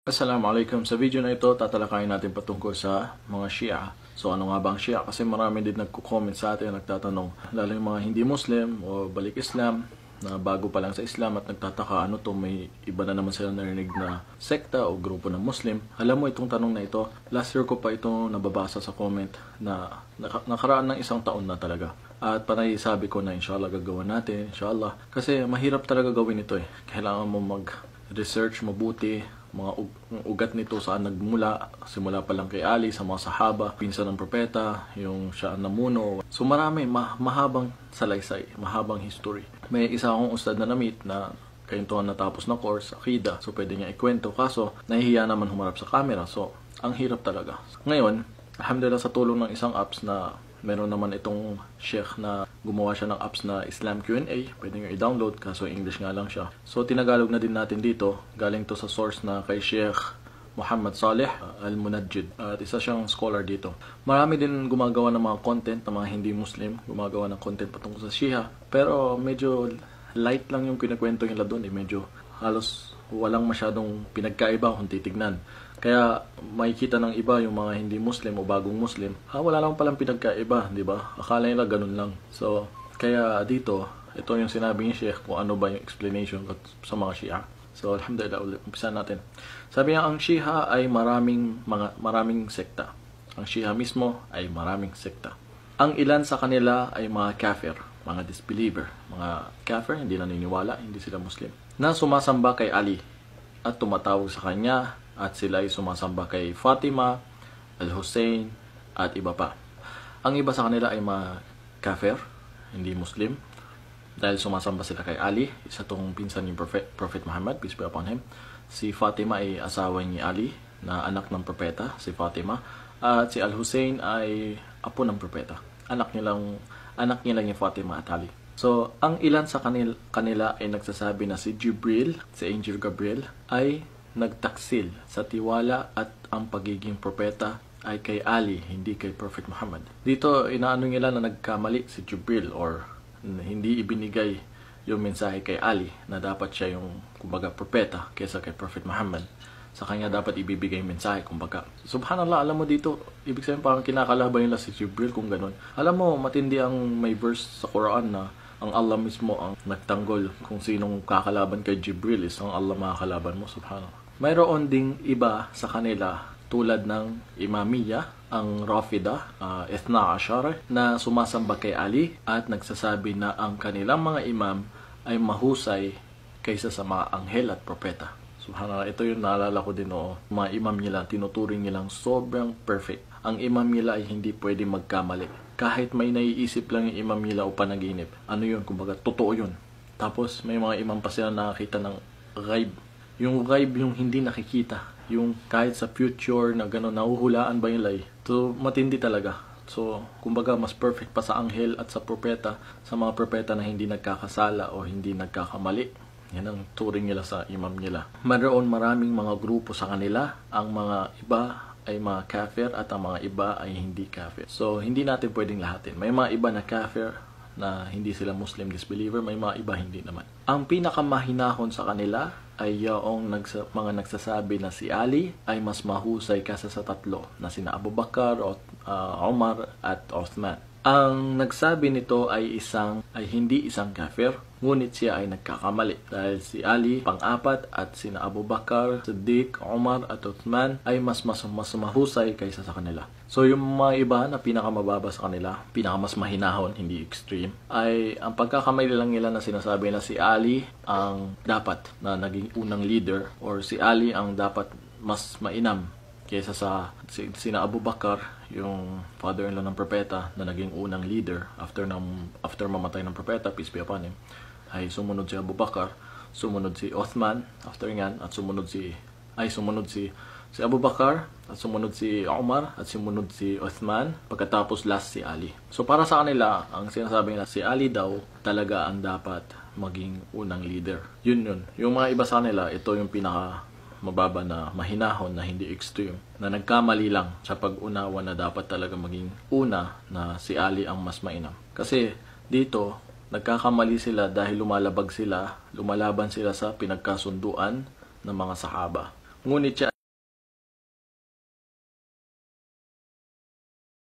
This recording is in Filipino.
Assalamualaikum. Sa video na ito, tatalakayin natin patungkol sa mga Shia. So ano nga ba ang Shia? Kasi marami din nagko-comment sa atin, nagtatanong, lalo yung mga hindi Muslim o balik Islam, na bago pa lang sa Islam at nagtataka, ano to, may iba na naman sila narinig na sekta o grupo ng Muslim. Alam mo, itong tanong na ito, last year ko pa ito nababasa sa comment na nakaraan ng isang taon na talaga. At panay sabi ko na inshallah gagawa natin, inshallah. Kasi mahirap talaga gawin ito eh. Kailangan mo mag-research mabuti, mga ugat nito saan nagmula, simula pa lang kay Ali, sa mga sahaba, pinsan ng propeta, yung siya ang namuno. So marami, mahabang salaysay, mahabang history. May isa akong ustad na na-meet na kayuntuhan natapos na course, akida, so pwede niya ikwento, kaso nahihiya naman humarap sa camera, so ang hirap talaga. Ngayon, alhamdulillah sa tulong ng isang apps na meron naman itong sheikh na gumawa siya ng apps na Islam Q&A. Pwede nyo i-download, kaso English nga lang siya. So tinagalog na din natin dito. Galing to sa source na kay Sheikh Muhammad Saleh Al-Munajjid. At isa siyang scholar dito. Marami din gumagawa ng mga content ng mga hindi Muslim. Gumagawa ng content patungkol sa Shia. Pero medyo light lang yung kinakwento nila doon. Medyo halos walang masyadong pinagkaiba kung titignan. Kaya makikita ng iba yung mga hindi Muslim o bagong Muslim, wala lang palang pinagkaiba, di ba? Akala nila ganun lang. So, kaya dito, ito yung sinabi ni Sheikh kung ano ba yung explanation sa mga Shia. So, alhamdulillah, umpisa natin. Sabi niya, ang Shia ay maraming sekta. Ang Shia mismo ay maraming sekta. Ang ilan sa kanila ay mga kafir, mga disbeliever, mga kafir, hindi naniniwala, hindi sila Muslim, na sumasamba kay Ali at tumatawag sa kanya, at sila ay sumasamba kay Fatima, Al-Hussein, at iba pa. Ang iba sa kanila ay mga kafir, hindi Muslim, dahil sumasamba sila kay Ali, isa tong pinsan ni Prophet Muhammad, peace be upon him. Si Fatima ay asawa ni Ali, na anak ng propeta, si Fatima. At si Al-Hussein ay apo ng propeta. Anak niya lang yung Fatima at Ali. So, ang ilan sa kanila ay nagsasabi na si Jibril, si Angel Gabriel, ay nagtaksil sa tiwala at ang pagiging propeta ay kay Ali, hindi kay Prophet Muhammad. Dito, inaano nila na nagkamali si Jibril or hindi ibinigay yung mensahe kay Ali na dapat siya yung, kumbaga, propeta kaysa kay Prophet Muhammad. Sa kanya dapat ibibigay yung mensahe, kumbaga. Subhanallah, alam mo dito, ibig sabihin parang kinakalaban nila si Jibril kung ganun. Alam mo, matindi ang may verse sa Quran na ang Allah mismo ang nagtanggol kung sinong kakalaban kay Jibril is ang Allah makakalaban mo, subhanallah. Mayroon ding iba sa kanila tulad ng Imamiyya, ang Rafida, Ithna Ashar, na sumasamba kay Ali at nagsasabi na ang kanilang mga imam ay mahusay kaysa sa mga anghel at propeta. Subhanallah, ito yung naalala ko din noon. Mga imam nila, tinuturing nilang sobrang perfect. Ang imam nila ay hindi pwede magkamali. Kahit may naiisip lang yung imam nila o panaginip, ano yun, kumbaga, totoo yun. Tapos may mga imam pa sila nakakita ng ghaib. Yung ghaib yung hindi nakikita. Yung kahit sa future na gano'n, nahuhulaan ba yung lay? So, matindi talaga. So, kumbaga, mas perfect pa sa anghel at sa propeta, sa mga propeta na hindi nagkakasala o hindi nagkakamali. Yan ang turing nila sa imam nila. Mayroon maraming mga grupo sa kanila. Ang mga iba ay mga kafir at ang mga iba ay hindi kafir. So, hindi natin pwedeng lahatin. May mga iba na kafir na hindi sila Muslim disbeliever, may mga iba hindi naman. Ang pinakamahinahon sa kanila ay yung mga nagsasabi na si Ali ay mas mahusay kaysa sa tatlo na sina Abu Bakar, Umar at Uthman. Ang nagsabi nito ay hindi isang kafir, ngunit siya ay nagkakamali dahil si Ali pang-apat at sina Abu Bakar, Siddiq, Umar at Uthman ay mas mahusay kaysa sa kanila. So yung mga iba na pinakamababa sa kanila, pinakamas mahinahon, hindi extreme, ay ang pagkakamali lang nila na sinasabi na si Ali ang dapat na naging unang leader or si Ali ang dapat mas mainam kaysa sa sina Abu Bakar, yung father-in-law ng propeta na naging unang leader after mamatay ng propeta, peace be upon him, ay sumunod si Abu Bakar, sumunod si Uthman after ngan, at sumunod si Abu Bakar, at sumunod si Umar, at sumunod si Uthman, pagkatapos last si Ali. So para sa kanila, ang sinasabi nila, si Ali daw talaga ang dapat maging unang leader. Yun. Yung mga iba sa kanila, ito yung pinaka mababa na mahinahon na hindi extreme, na nagkamali lang sa pag-unawa na dapat talaga maging una na si Ali ang mas mainam. Kasi dito, nagkakamali sila dahil lumalaban sila sa pinagkasunduan ng mga sahaba. Ngunit siya